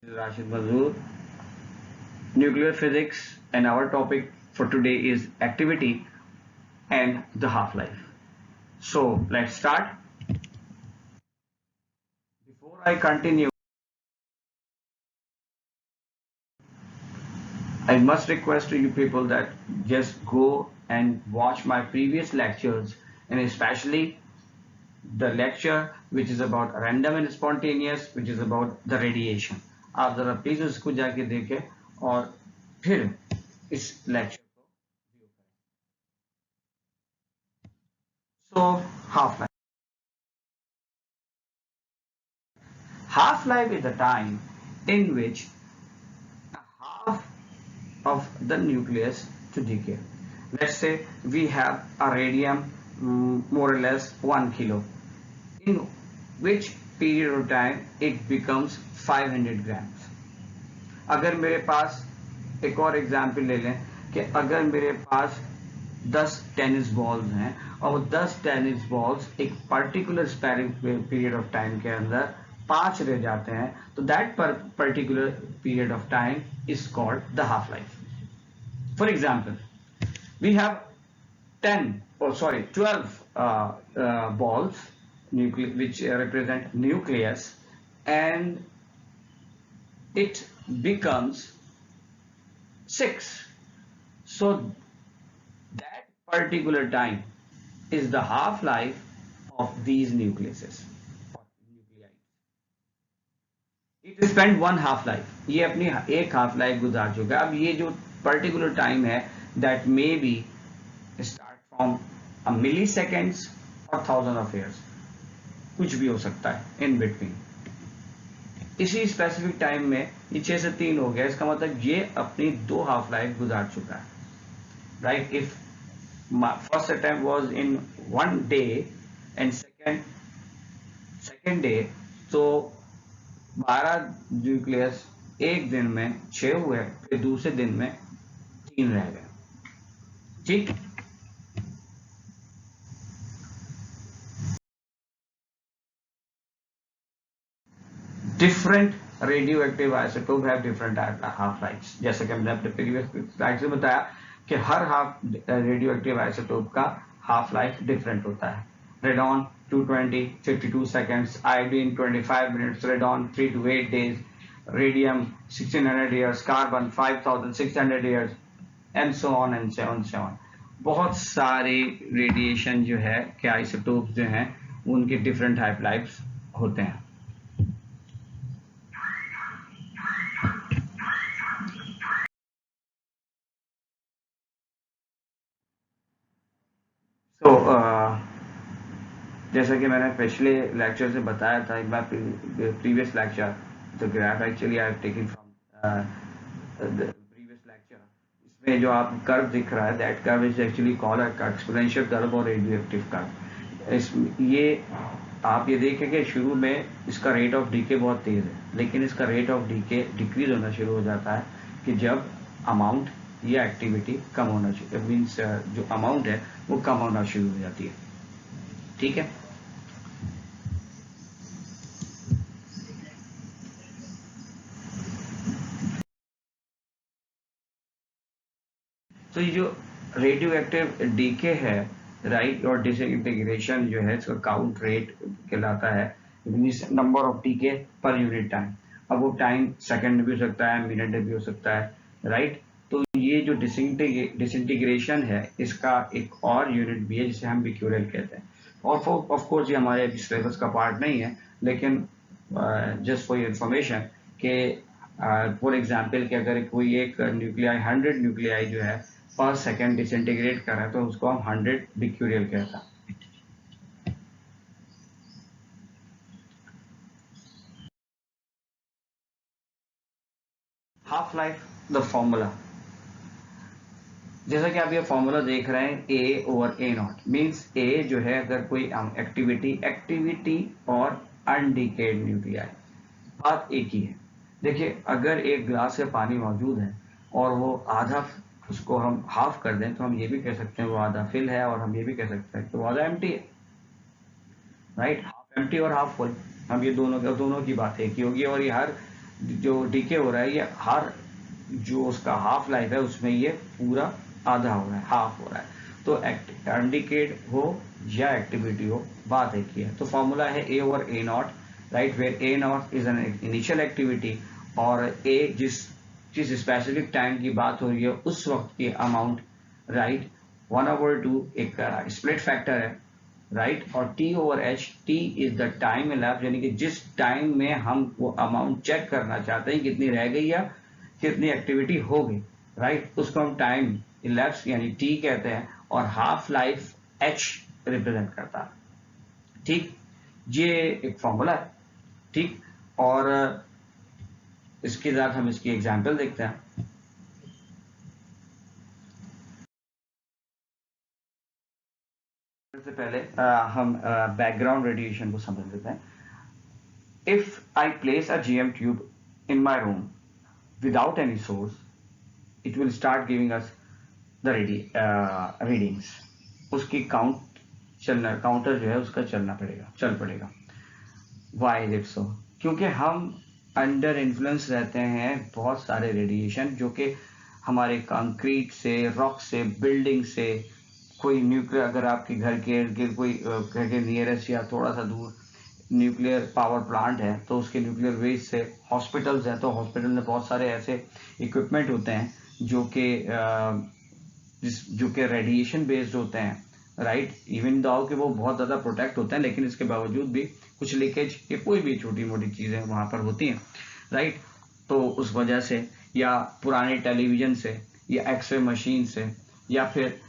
Rashid Mazur, nuclear physics, and our topic for today is activity and the half-life. So let's start. Before I continue, I must request to you people that just go and watch my previous lectures, and especially the lecture which is about random and spontaneous, which is about the radiation. आप जरा please उसको जाके देखें और फिर इस lecture को view करें. So half-life. Half-life is the time in which half of the nucleus to decay. Let's say we have a radium more or less 1 kilo, in which period of time it becomes 500 grams. अगर मेरे पास एक और example ले लें कि अगर मेरे पास 10 tennis balls हैं और वो 10 टेनिस बॉल्स एक पर्टिकुलर पीरियड ऑफ टाइम के अंदर 5 रह जाते हैं, तो that particular period of time is called the half life. For example, we have 12 balls which represent nucleus, and it becomes 6. So that particular time is the half-life of these nucleuses or nuclei. It spent one half-life. ये अपनी एक half-life गुजार चुका है. अब ये जो particular time है, that may be start from a milliseconds or thousand of years, कुछ भी हो सकता है in between. इसी स्पेसिफिक टाइम में ये 6 से 3 हो गया, इसका मतलब ये अपनी 2 हाफ लाइफ गुजार चुका है, right. If first attempt was in 1 day and second day, तो 12 न्यूक्लियस एक दिन में 6 हुए, फिर दूसरे दिन में 3 रह गए. ठीक. Different radio active isotope have different half lifes. जैसे कि हमने अपने प्रीवियस स्लाइड में बताया कि हर हाफ रेडियो एक्टिव आइसोटोप का हाफ लाइफ डिफरेंट होता है. Radon 220 52 seconds, iodine 25 minutes, radon 3 to 8 days, radium 1600 years, carbon 5600 years, and so on and so on. बहुत सारे रेडिएशन जो है कि आइसोटोप जो हैं उनके डिफरेंट हाफ लाइफ्स होते हैं. तो जैसा कि मैंने पिछले लेक्चर से बताया था, एक बार previous lecture, the graph actually I have taken from the previous lecture. इसमें जो आप कर्व दिख रहा है, that curve is actually called exponential curve और रेडियो एक्टिव कर्व. ये आप ये देखें कि शुरू में इसका रेट ऑफ डीके बहुत तेज है, लेकिन इसका रेट ऑफ डीके डिक्रीज होना शुरू हो जाता है कि जब अमाउंट या एक्टिविटी कम होना चाहिए, मीन्स जो अमाउंट है वो कम होना शुरू हो जाती है. ठीक है. तो ये जो रेडियो एक्टिव डीके है, राइट, और डिसइंटीग्रेशन जो है, इसका काउंट रेट कहलाता है, number of decay per unit time. अब वो टाइम सेकंड में भी हो सकता है, मिनट में भी हो सकता है, राइट. तो ये जो डिसइंटीग्रेशन है, इसका एक और यूनिट भी है जिसे हम बिक्यूरियल कहते हैं. और ऑफ कोर्स ये हमारे सिलेबस का पार्ट नहीं है, लेकिन जस्ट फॉर इंफॉर्मेशन के फॉर एग्जांपल कि अगर कोई एक न्यूक्लियाई 100 न्यूक्लियाई जो है पर सेकंड डिसइंटीग्रेट कर रहा है, तो उसको हम 100 बिक्यूरियल कहता है. Half life, the formula. जैसा कि आप ये फॉर्मूला देख रहे हैं, ए ओवर ए नॉट, मीन्स ए जो है अगर कोई एक्टिविटी और अनडिकेड न्यूक्लियाई, बात एक ही है. देखिए, अगर एक ग्लास में पानी मौजूद है और वो आधा, उसको हम हाफ कर दें, तो हम ये भी कह सकते हैं वो आधा फिल है, और हम ये भी कह सकते हैं कि वो आधा एम्प्टी है, राइट. हाफ एम्प्टी और हाफ फुल, हम ये दोनों की बात एक ही होगी. और ये हर जो डीके हो रहा है ये हर जो उसका हाफ लाइफ है उसमें ये पूरा आधा हो रहा है, हाफ हो रहा है। तो अनडिकेड हो या एक्टिविटी हो, बात एक ही है। तो फॉर्मूला है A over A naught, right, where A naught is an initial activity और ए जिस स्पेसिफिक टाइम की बात हो रही है उस वक्त की अमाउंट, राइट, 1/2 एक स्प्लिट फैक्टर है, राइट, और T over H, T is the time elapsed, यानी कि जिस टाइम में हम वो अमाउंट चेक करना चाहते हैं कितनी रह गई या कितनी एक्टिविटी हो गई, राइट, उसको हम टाइम elapsed यानी टी कहते हैं और हाफ लाइफ एच रिप्रेजेंट करता है। ठीक, ये एक फॉर्मूला है। ठीक, और इसके साथ हम इसकी एग्जाम्पल देखते हैं। सबसे पहले हम बैकग्राउंड रेडिएशन को समझ लेते हैं। If I place a GM tube in my room without any source, it will start giving us the readings. उसकी काउंटर जो है उसका चल पड़ेगा। Why is it so? क्योंकि हम अंडर इन्फ्लुएंस रहते हैं बहुत सारे रेडिएशन जो कि हमारे कंक्रीट से, रॉक से, बिल्डिंग से, कोई न्यूक्लियर, अगर आपके घर के कोई घर के नियरेस्ट या थोड़ा सा दूर न्यूक्लियर पावर प्लांट है तो उसके न्यूक्लियर वेस्ट से, हॉस्पिटल्स हैं तो हॉस्पिटल में बहुत सारे ऐसे इक्विपमेंट होते हैं जो कि रेडिएशन बेस्ड होते हैं, राइट, इवन दो कि वो बहुत ज़्यादा प्रोटेक्ट होते हैं लेकिन इसके बावजूद भी कुछ लीकेज या कोई भी छोटी मोटी चीज़ें वहाँ पर होती हैं, राइट। तो उस वजह से या पुराने टेलीविज़न से या एक्सरे मशीन से या फिर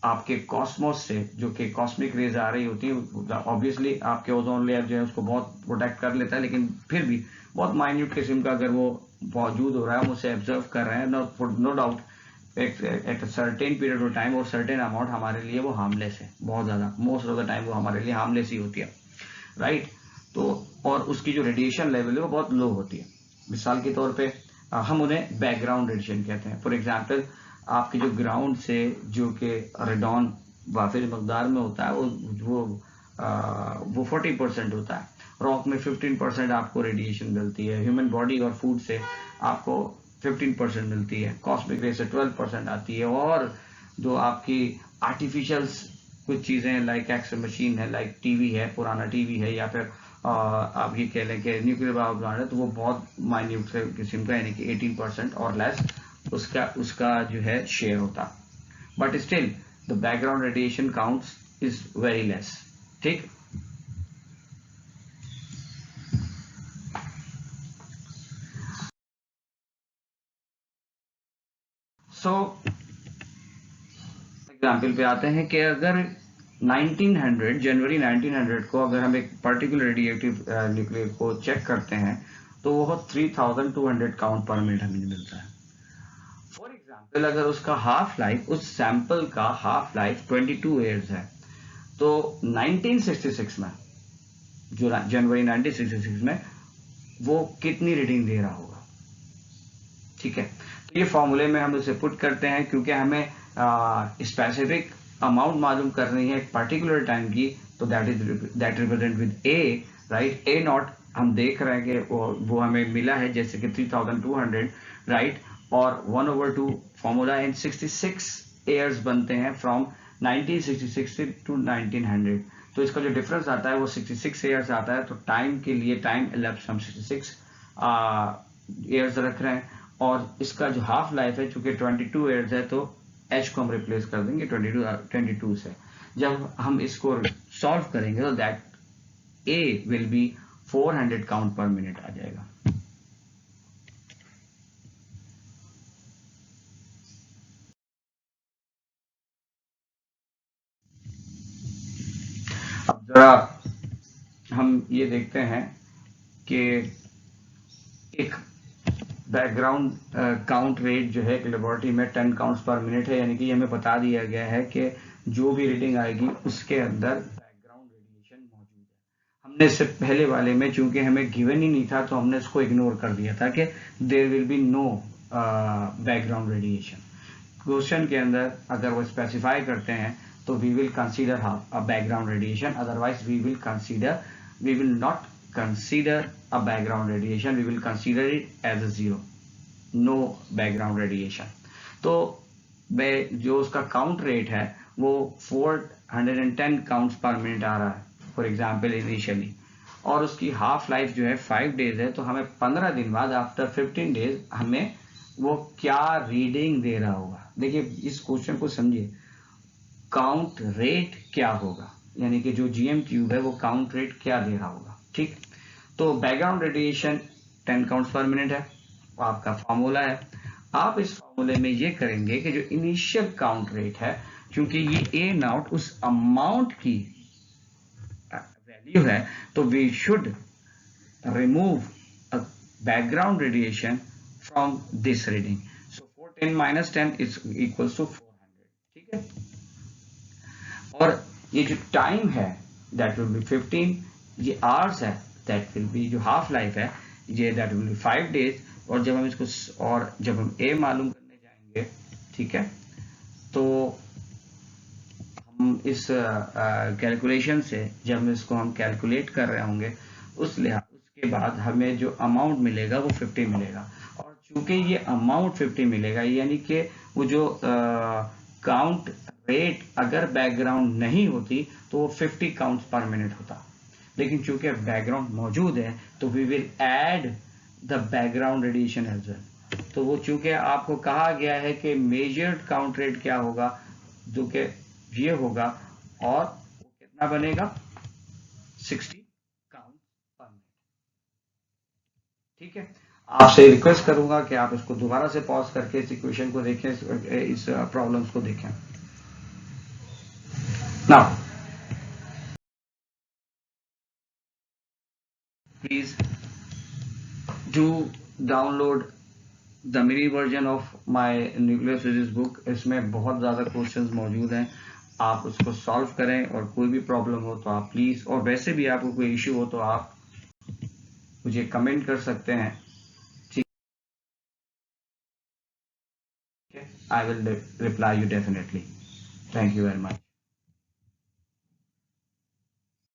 आपके कॉस्मोस से जो कि कॉस्मिक रेज आ रही होती है, ऑब्वियसली आपके ओजोन लेयर जो है उसको बहुत प्रोटेक्ट कर लेता है लेकिन फिर भी बहुत माइन्यूट किस्म का अगर वो मौजूद हो रहा है, हम उसे ऑब्जर्व कर रहे हैं, no doubt at certain period of time और सर्टेन अमाउंट हमारे लिए वो हार्मलेस है, बहुत ज़्यादा, मोस्ट ऑफ द टाइम वो हमारे लिए हार्मलेस ही होती है, राइट। तो और उसकी जो रेडिएशन लेवल है वो बहुत लो होती है। मिसाल के तौर पे हम उन्हें बैकग्राउंड रेडिएशन कहते हैं। फॉर एग्जाम्पल, आपके जो ग्राउंड से जो कि रेडॉन वाफिर मकदार में होता है वो 40% होता है, रॉक में 15% आपको रेडिएशन मिलती है, ह्यूमन बॉडी और फूड से आपको 15% मिलती है, कॉस्मिक रे से 12% आती है, और जो आपकी आर्टिफिशियल कुछ चीज़ें लाइक एक्सरे मशीन है, लाइक टीवी है, पुराना टीवी है, या फिर आप ये कह लें कि न्यूक्लियर पावर प्लांट है, तो वो बहुत माइन्यूट किस्म का यानी कि 18% और लेस उसका जो है शेयर होता, but still the background radiation counts is very less. ठीक, सो एग्जाम्पल पे आते हैं कि अगर 1900 जनवरी 1900 को अगर हम एक पर्टिकुलर रेडिएटिव न्यूक्लियर को चेक करते हैं तो वो 3200 काउंट पर मिनट हमें मिलता है। फॉर एग्जाम्पल, अगर उसका हाफ लाइफ, उस सैंपल का हाफ लाइफ 22 ईयर्स है तो 1966 में, जो जनवरी 1966 में वो कितनी रीडिंग दे रहा होगा। ठीक है, तो ये फॉर्मूले में हम उसे पुट करते हैं क्योंकि हमें स्पेसिफिक अमाउंट मालूम करनी है एक पर्टिकुलर टाइम की, तो that represent with A, right. A not हम देख रहे हैं कि वो हमें मिला है जैसे कि 3200, राइट, और 1/2 फॉर्मूला इन 66 ईयर्स बनते हैं फ्रॉम 1966 टू 1900, तो इसका जो डिफरेंस आता है वो 66 ईयर्स आता है। तो टाइम के लिए टाइम elapsed हम 66 ईयर्स रख रहे हैं, और इसका जो हाफ लाइफ है चूंकि 22 ईयर्स है तो एच को हम रिप्लेस कर देंगे 22 से। जब हम इसको सॉल्व करेंगे तो that A will be 400 count per minute आ जाएगा। अब जरा हम ये देखते हैं कि एक बैकग्राउंड काउंट रेट जो है एक लेबोरेटरी में 10 काउंट्स पर मिनट है, यानी कि हमें बता दिया गया है कि जो भी रीडिंग आएगी उसके अंदर बैकग्राउंड रेडिएशन मौजूद है। हमने इससे पहले वाले में चूंकि हमें गिवन ही नहीं था तो हमने इसको इग्नोर कर दिया था कि there will be no background radiation. Question के अंदर अगर वो स्पेसिफाई करते हैं तो we will consider a background radiation, otherwise we will not consider a background radiation, we will consider it as a 0, no background radiation. तो जो उसका काउंट रेट है वो 410 काउंट्स पर मिनट आ रहा है फॉर एग्जाम्पल इनिशियली, और उसकी हाफ लाइफ जो है 5 डेज है, तो हमें 15 दिन बाद आफ्टर 15 डेज हमें वो क्या रीडिंग दे रहा होगा। देखिए इस क्वेश्चन को समझिए, काउंट रेट क्या होगा, यानी कि जो जीएम क्यूब है वो काउंट रेट क्या दे रहा होगा। ठीक, तो बैकग्राउंड रेडिएशन 10 काउंट्स पर मिनट है, आपका फॉर्मूला है। आप इस फॉर्मूले में ये करेंगे कि जो इनिशियल काउंट रेट है, क्योंकि ये ए नॉट उस अमाउंट की वैल्यू है, तो we should remove background radiation from this reading. So 410 minus 10 is equals to 400। ठीक है, और ये जो टाइम है दैट विल बी 15, ये आवर्स है दैट विल बी, जो हाफ लाइफ है ये दैट विल बी 5 डेज। और जब हम इसको और जब हम ए मालूम करने जाएंगे, ठीक है, तो हम इस कैलकुलेशन से जब इसको हम कैलकुलेट कर रहे होंगे उसके बाद हमें जो अमाउंट मिलेगा वो 50 मिलेगा। और चूंकि ये अमाउंट 50 मिलेगा, यानी कि वो जो काउंट रेट अगर बैकग्राउंड नहीं होती तो वो 50 काउंट्स पर मिनट होता, लेकिन चूंकि बैकग्राउंड मौजूद है तो we will add the background radiation as well. तो वो चूंकि आपको कहा गया है कि मेजर्ड काउंट रेट क्या होगा, जो कि ये होगा, और वो कितना बनेगा 60 काउंट पर मिनट। ठीक है, आपसे रिक्वेस्ट करूंगा कि आप इसको दोबारा से पॉज करके इस इक्वेशन को देखें, इस प्रॉब्लम्स को देखें। Now please do download the mini version of my nuclear physics book. इसमें बहुत ज़्यादा क्वेश्चंस मौजूद हैं, आप उसको सॉल्व करें, और कोई भी प्रॉब्लम हो तो आप प्लीज़, और वैसे भी आपको कोई इश्यू हो तो आप मुझे कमेंट कर सकते हैं। ठीक है, I will reply you definitely. Thank you very much.